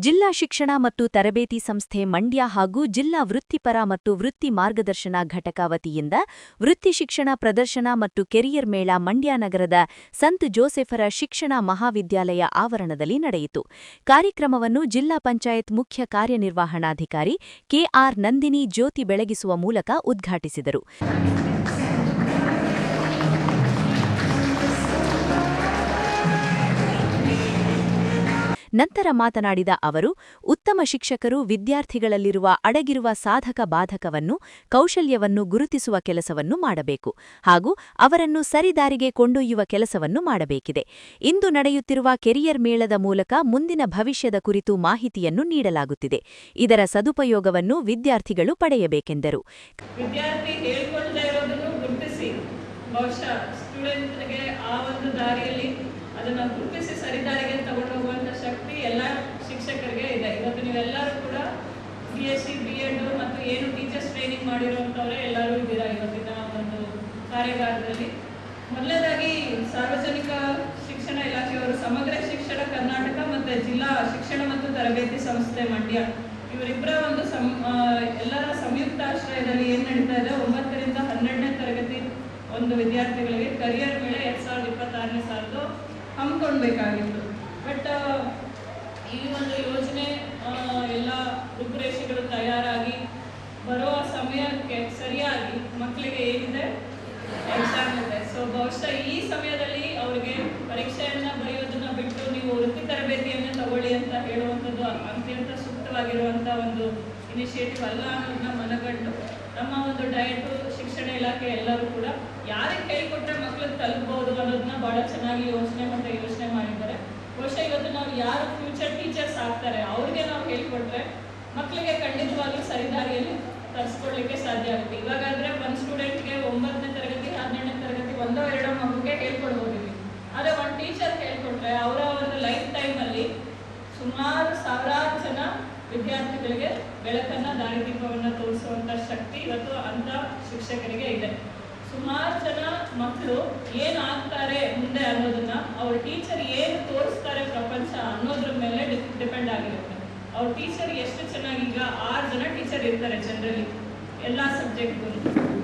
ಜಿಲ್ಲಾ ಶಿಕ್ಷಣ ಮತ್ತು ತರಬೇತಿ ಸಂಸ್ಥೆ ಮಂಡ್ಯ ಹಾಗೂ ಜಿಲ್ಲಾ ವೃತ್ತಿಪರ ಮತ್ತು ವೃತ್ತಿ ಮಾರ್ಗದರ್ಶನ ಘಟಕ ವತಿಯಿಂದ ವೃತ್ತಿ ಶಿಕ್ಷಣ ಪ್ರದರ್ಶನ ಮತ್ತು ಕೆರಿಯರ್ ಮೇಳ ಮಂಡ್ಯ ನಗರದ ಸಂತ್ ಜೋಸೆಫರ ಶಿಕ್ಷಣ ಮಹಾವಿದ್ಯಾಲಯ ಆವರಣದಲ್ಲಿ ನಡೆಯಿತು. ಕಾರ್ಯಕ್ರಮವನ್ನು ಜಿಲ್ಲಾ ಪಂಚಾಯತ್ ಮುಖ್ಯ ಕಾರ್ಯನಿರ್ವಹಣಾಧಿಕಾರಿ ಕೆಆರ್ ನಂದಿನಿ ಜ್ಯೋತಿ ಬೆಳಗಿಸುವ ಮೂಲಕ ಉದ್ಘಾಟಿಸಿದರು. ನಂತರ ಮಾತನಾಡಿದ ಅವರು, ಉತ್ತಮ ಶಿಕ್ಷಕರು ವಿದ್ಯಾರ್ಥಿಗಳಲ್ಲಿರುವ ಅಡಗಿರುವ ಸಾಧಕ ಬಾಧಕವನ್ನು, ಕೌಶಲ್ಯವನ್ನು ಗುರುತಿಸುವ ಕೆಲಸವನ್ನು ಮಾಡಬೇಕು ಹಾಗೂ ಅವರನ್ನು ಸರಿದಾರಿಗೆ ಕೊಂಡೊಯ್ಯುವ ಕೆಲಸವನ್ನು ಮಾಡಬೇಕಿದೆ. ಇಂದು ನಡೆಯುತ್ತಿರುವ ಕೆರಿಯರ್ ಮೇಳದ ಮೂಲಕ ಮುಂದಿನ ಭವಿಷ್ಯದ ಕುರಿತು ಮಾಹಿತಿಯನ್ನು ನೀಡಲಾಗುತ್ತಿದೆ. ಇದರ ಸದುಪಯೋಗವನ್ನು ವಿದ್ಯಾರ್ಥಿಗಳು ಪಡೆಯಬೇಕೆಂದರು. ಅದನ್ನು ಗುರುತಿಸಿ ಸರಿದಾರಿಗೆ ತಗೊಂಡು ಹೋಗುವಂಥ ಶಕ್ತಿ ಎಲ್ಲ ಶಿಕ್ಷಕರಿಗೆ ಇದೆ. ಇವತ್ತು ನೀವೆಲ್ಲರೂ ಕೂಡ BSc B.Ed ಮತ್ತು ಏನು ಟೀಚರ್ಸ್ ಟ್ರೈನಿಂಗ್ ಮಾಡಿರುವಂಥವರೇ ಎಲ್ಲರೂ ಇದ್ದೀರಾ ಇವತ್ತಿನ ಒಂದು ಕಾರ್ಯಾಗಾರದಲ್ಲಿ. ಮೊದಲನೇದಾಗಿ ಸಾರ್ವಜನಿಕ ಶಿಕ್ಷಣ ಇಲಾಖೆಯವರು ಸಮಗ್ರ ಶಿಕ್ಷಣ ಕರ್ನಾಟಕ ಮತ್ತು ಜಿಲ್ಲಾ ಶಿಕ್ಷಣ ಮತ್ತು ತರಬೇತಿ ಸಂಸ್ಥೆ ಮಂಡ್ಯ ಇವರಿಬ್ಬರ ಒಂದು ಎಲ್ಲರ ಸಂಯುಕ್ತ ಆಶ್ರಯದಲ್ಲಿ ಏನು ನಡೀತಾ ಇದೆ, 9ರಿಂದ 12ನೇ ತರಗತಿ ಒಂದು ವಿದ್ಯಾರ್ಥಿಗಳಿಗೆ ಕರಿಯರ್ ಮೇಳ 2026ನೇ ಸಾಲದ್ದು ಹಮ್ಮಿಕೊಳ್ಬೇಕಾಗಿತ್ತು. ಬಟ್ ಈ ಒಂದು ಯೋಜನೆ ಎಲ್ಲ ರೂಪುರೇಷೆಗಳು ತಯಾರಾಗಿ ಬರುವ ಸಮಯಕ್ಕೆ ಸರಿಯಾಗಿ ಮಕ್ಕಳಿಗೆ ಏನಿದೆ ಎಕ್ಸಾಮ್ ಇದೆ. ಸೊ ಬಹುಶಃ ಈ ಸಮಯದಲ್ಲಿ ಅವರಿಗೆ ಪರೀಕ್ಷೆಯನ್ನು ಬರೆಯೋದನ್ನ ಬಿಟ್ಟು ನೀವು ವೃತ್ತಿ ತರಬೇತಿಯನ್ನು ತಗೊಳ್ಳಿ ಅಂತ ಹೇಳುವಂಥದ್ದು ಅತ್ಯಂತ ಸೂಕ್ತವಾಗಿರುವಂಥ ಒಂದು ಇನಿಷಿಯೇಟಿವ್ ಅಲ್ಲ ಅನ್ನೋದನ್ನ ಮನಗಂಡು ನಮ್ಮ ಒಂದು ಡಯಟ್ ಶಿಕ್ಷಣ ಇಲಾಖೆ ಎಲ್ಲರೂ ಕೂಡ ಯಾರಿಗೆ ಹೇಳಿಕೊಟ್ರೆ ಮಕ್ಕಳಿಗೆ ತಲುಪಬಹುದು ಅನ್ನೋದನ್ನ ಬಹಳ ಚೆನ್ನಾಗಿ ಯೋಚನೆ ಮಾಡಿದ್ದಾರೆ. ಬಹುಶಃ ಇವತ್ತು ನಾವು ಯಾರು ಫ್ಯೂಚರ್ ಟೀಚರ್ಸ್ ಆಗ್ತಾರೆ ಅವ್ರಿಗೆ ನಾವು ಹೇಳಿಕೊಟ್ರೆ ಮಕ್ಕಳಿಗೆ ಖಂಡಿತವಾಗ್ಲೂ ಸರಿದಾರಿಯಲ್ಲಿ ತರಿಸ್ಕೊಡ್ಲಿಕ್ಕೆ ಸಾಧ್ಯ ಆಗುತ್ತೆ. ಇವಾಗಾದ್ರೆ ಒಂದು ಸ್ಟೂಡೆಂಟ್ಗೆ 9ನೇ ತರಗತಿ 12ನೇ ತರಗತಿ ಒಂದೋ ಎರಡೋ ಮಗುಗೆ ಹೇಳ್ಕೊಡ್ಬೋದಿವಿ. ಆದರೆ ಒಂದು ಟೀಚರ್ ಹೇಳ್ಕೊಟ್ರೆ ಅವರ ಒಂದು ಲೈಫ್ ಟೈಮಲ್ಲಿ ಸುಮಾರು ಸಾವಿರಾರು ಜನ ವಿದ್ಯಾರ್ಥಿಗಳಿಗೆ ಬೆಳಕನ್ನ ದಾರಿದೀಪವನ್ನು ತೋರಿಸುವಂಥ ಶಕ್ತಿ ಇವತ್ತು ಅಂಥ ಶಿಕ್ಷಕರಿಗೆ ಇದೆ. ಸುಮಾರು ಜನ ಮಕ್ಕಳು ಏನಾಗ್ತಾರೆ ಮುಂದೆ ಅನ್ನೋದನ್ನ ಅವ್ರ ಟೀಚರ್ ಏನು ತೋರಿಸ್ತಾರೆ ಪ್ರಪಂಚ ಅನ್ನೋದ್ರ ಮೇಲೆ ಡಿಪೆಂಡ್ ಆಗಿರುತ್ತೆ. ಅವ್ರ ಟೀಚರ್ ಎಷ್ಟು ಚೆನ್ನಾಗಿ, ಈಗ 6 ಜನ ಟೀಚರ್ ಇರ್ತಾರೆ ಜನರಲಿ ಎಲ್ಲ ಸಬ್ಜೆಕ್ಟ್ಗೂ.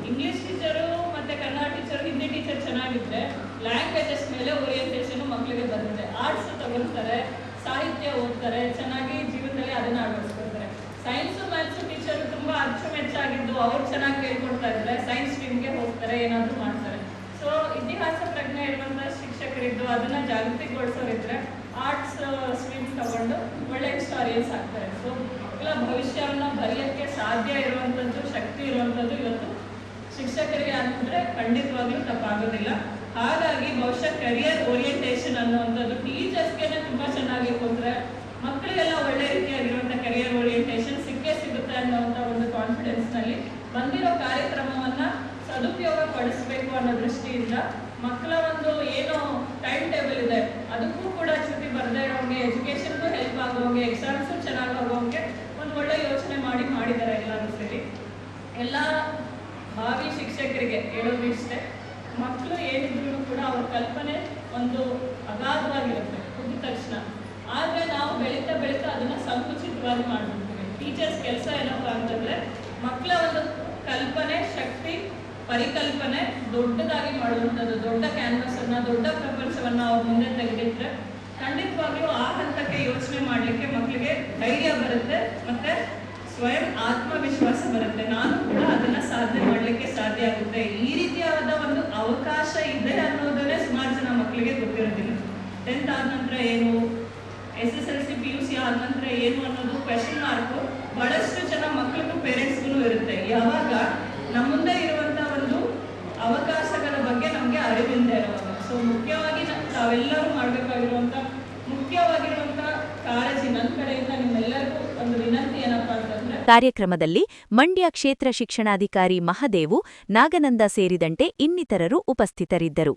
ಇಂಗ್ಲೀಷ್ ಟೀಚರು ಮತ್ತು ಕನ್ನಡ ಟೀಚರ್, ಹಿಂದಿ ಟೀಚರ್ ಚೆನ್ನಾಗಿದ್ರೆ ಲ್ಯಾಂಗ್ವೇಜಸ್ ಮೇಲೆ ಓರಿಯೆಂಟೇಷನ್ ಮಕ್ಕಳಿಗೆ ಬರುತ್ತೆ. ಆರ್ಟ್ಸ್ ತಗೊಳ್ತಾರೆ, ಸಾಹಿತ್ಯ ಓದ್ತಾರೆ, ಚೆನ್ನಾಗಿ ಜೀವನದಲ್ಲಿ ಅದನ್ನು ಅಳವಡಿಸ್ಕೊಳ್ತಾರೆ. ಸೈನ್ಸು ಮ್ಯಾಥ್ಸು ಟೀಚರ್ ತುಂಬ ಅಚ್ಚುಮೆಚ್ಚಾಗಿದ್ದು ಅವ್ರು ಚೆನ್ನಾಗಿ ಕೇಳ್ಕೊಡ್ತಾ ಇದ್ದಾರೆ, ಸೈನ್ಸ್ ಸ್ಟ್ರೀಮ್ಗೆ ಹೋಗ್ತಾರೆ, ಏನಾದರೂ ಮಾಡ್ತಾರೆ. ಸೊ ಇತಿಹಾಸ ಪ್ರಜ್ಞೆ ಇರುವಂಥ ಶಿಕ್ಷಕರಿದ್ದು ಅದನ್ನು ಜಾಗೃತಿಗೊಳಿಸೋರಿದ್ರೆ ಆರ್ಟ್ಸ್ ಸ್ಟ್ರೀಮ್ ತಗೊಂಡು ಒಳ್ಳೆ ಹಿಸ್ಟಾರಿಯನ್ಸ್ ಆಗ್ತಾರೆ. ಸೊ ಮಕ್ಕಳ ಭವಿಷ್ಯವನ್ನು ಬರೆಯೋಕ್ಕೆ ಸಾಧ್ಯ ಇರುವಂಥದ್ದು, ಶಕ್ತಿ ಇರುವಂಥದ್ದು ಇವತ್ತು ಶಿಕ್ಷಕರಿಗೆ ಅಂದರೆ ಖಂಡಿತವಾಗ್ಲೂ ತಪ್ಪಾಗೋದಿಲ್ಲ. ಹಾಗಾಗಿ ಬಹುಶಃ ಕರಿಯರ್ ಓರಿಯೆಂಟೇಷನ್ ಅನ್ನುವಂಥದ್ದು ಟೀಚರ್ಸ್ಗೆ ತುಂಬ ಚೆನ್ನಾಗಿ ಕೊಟ್ಟರೆ ಮಕ್ಕಳಿಗೆಲ್ಲ ಒಳ್ಳೆ ರೀತಿಯಾಗಿರುವಂಥ ಕರಿಯರ್ ಓರಿಯೆಂಟೇಷನ್ ಸಿಗುತ್ತೆ ಅನ್ನೋವಂಥ ಒಂದು ಕಾನ್ಫಿಡೆನ್ಸ್ನಲ್ಲಿ ಬಂದಿರೋ ಕಾರ್ಯಕ್ರಮವನ್ನು ಸದುಪಯೋಗ ಪಡಿಸಬೇಕು ಅನ್ನೋ ದೃಷ್ಟಿಯಿಂದ ಮಕ್ಕಳ ಒಂದು ಏನು ಟೈಮ್ ಟೇಬಲ್ ಇದೆ ಅದಕ್ಕೂ ಕೂಡ ಚ್ಯುತಿ ಬರದೇ ಇರೋಂಗೆ, ಎಜುಕೇಷನ್ಗೂ ಹೆಲ್ಪ್ ಆಗೋಂಗೆ, ಎಕ್ಸಾಮ್ಸು ಚೆನ್ನಾಗಿ ಆಗೋಂಗೆ ಒಂದು ಒಳ್ಳೆ ಯೋಚನೆ ಮಾಡಿದ್ದಾರೆ ಎಲ್ಲರೂ ಸೇರಿ. ಎಲ್ಲ ಭಾವಿ ಶಿಕ್ಷಕರಿಗೆ ಹೇಳೋದು ಇಷ್ಟೇ, ಮಕ್ಕಳು ಏನಿದ್ರು ಕೂಡ ಅವ್ರ ಕಲ್ಪನೆ ಒಂದು ಅಗಾಧವಾಗಿರುತ್ತೆ ಹುಟ್ಟಿದ ತಕ್ಷಣ. ಆದರೆ ನಾವು ಬೆಳೀತಾ ಅದನ್ನು ಸಂಕುಚಿತವಾಗಿ ಮಾಡ್ಬಿಡ್ತೀವಿ. ಟೀಚರ್ಸ್ ಕೆಲಸ ಏನಪ್ಪ ಅಂತಂದರೆ ಮಕ್ಕಳ ಒಂದು ಕಲ್ಪನೆ ಶಕ್ತಿ, ಪರಿಕಲ್ಪನೆ ದೊಡ್ಡದಾಗಿ ಮಾಡುವಂಥದ್ದು. ದೊಡ್ಡ ಕ್ಯಾನ್ವಸನ್ನು, ದೊಡ್ಡ ಪ್ರಪಂಚವನ್ನು ಅವ್ರ ಮುಂದೆ ತೆಗೆದಿಟ್ಟರೆ ಖಂಡಿತವಾಗ್ಲೂ ಆ ಹಂತಕ್ಕೆ ಯೋಚನೆ ಮಾಡಲಿಕ್ಕೆ ಮಕ್ಕಳಿಗೆ ಧೈರ್ಯ ಬರುತ್ತೆ ಮತ್ತು ಸ್ವಯಂ ಆತ್ಮವಿಶ್ವಾಸ ಬರುತ್ತೆ. ನಾನು ಕೂಡ ಅದನ್ನು ಸಾಧನೆ ಮಾಡಲಿಕ್ಕೆ ಸಾಧ್ಯ ಆಗುತ್ತೆ. ಈ ರೀತಿಯಾದ ಒಂದು ಅವಕಾಶ ಇದೆ ಅನ್ನೋದನ್ನೇ ಸುಮಾರು ಜನ ಮಕ್ಕಳಿಗೆ ಗೊತ್ತಿರೋದಿಲ್ಲ. 10th ಆದ ನಂತರ ಏನು, SSLC PUC ಆದ ನಂತರ ಏನು ಅನ್ನೋದು ಕ್ವೆಶನ್ ಮಾರ್ಕು ಬಹಳಷ್ಟು ಜನ ಮಕ್ಕಳಿಗೂ ಪೇರೆಂಟ್ಸ್ಗೂ ಇರುತ್ತೆ. ಯಾವಾಗ ನಮ್ಮ ಮುಂದೆ ಇರುವಂಥ ಒಂದು ಅವಕಾಶಗಳ ಬಗ್ಗೆ ನಮಗೆ ಅರಿವಿಂದೆ ಇರುವಾಗ. ಸೊ ಮುಖ್ಯವಾಗಿ ನಾವೆಲ್ಲರೂ ಮಾಡಬೇಕಾಗಿರುವಂಥ ಮುಖ್ಯವಾಗಿರುವಂಥ ಕಾಳಜಿ ನನ್ನ ಕಡೆಯಿಂದ ನಿಮ್ಮೆಲ್ಲರಿಗೂ ಒಂದು ವಿನಂತಿ ಏನಪ್ಪ ಅಂತಂದ್ರೆ, ಕಾರ್ಯಕ್ರಮದಲ್ಲಿ ಮಂಡ್ಯ ಕ್ಷೇತ್ರ ಶಿಕ್ಷಣಾಧಿಕಾರಿ ಮಹದೇವು, ನಾಗನಂದ ಸೇರಿದಂತೆ ಇನ್ನಿತರರು ಉಪಸ್ಥಿತರಿದ್ದರು.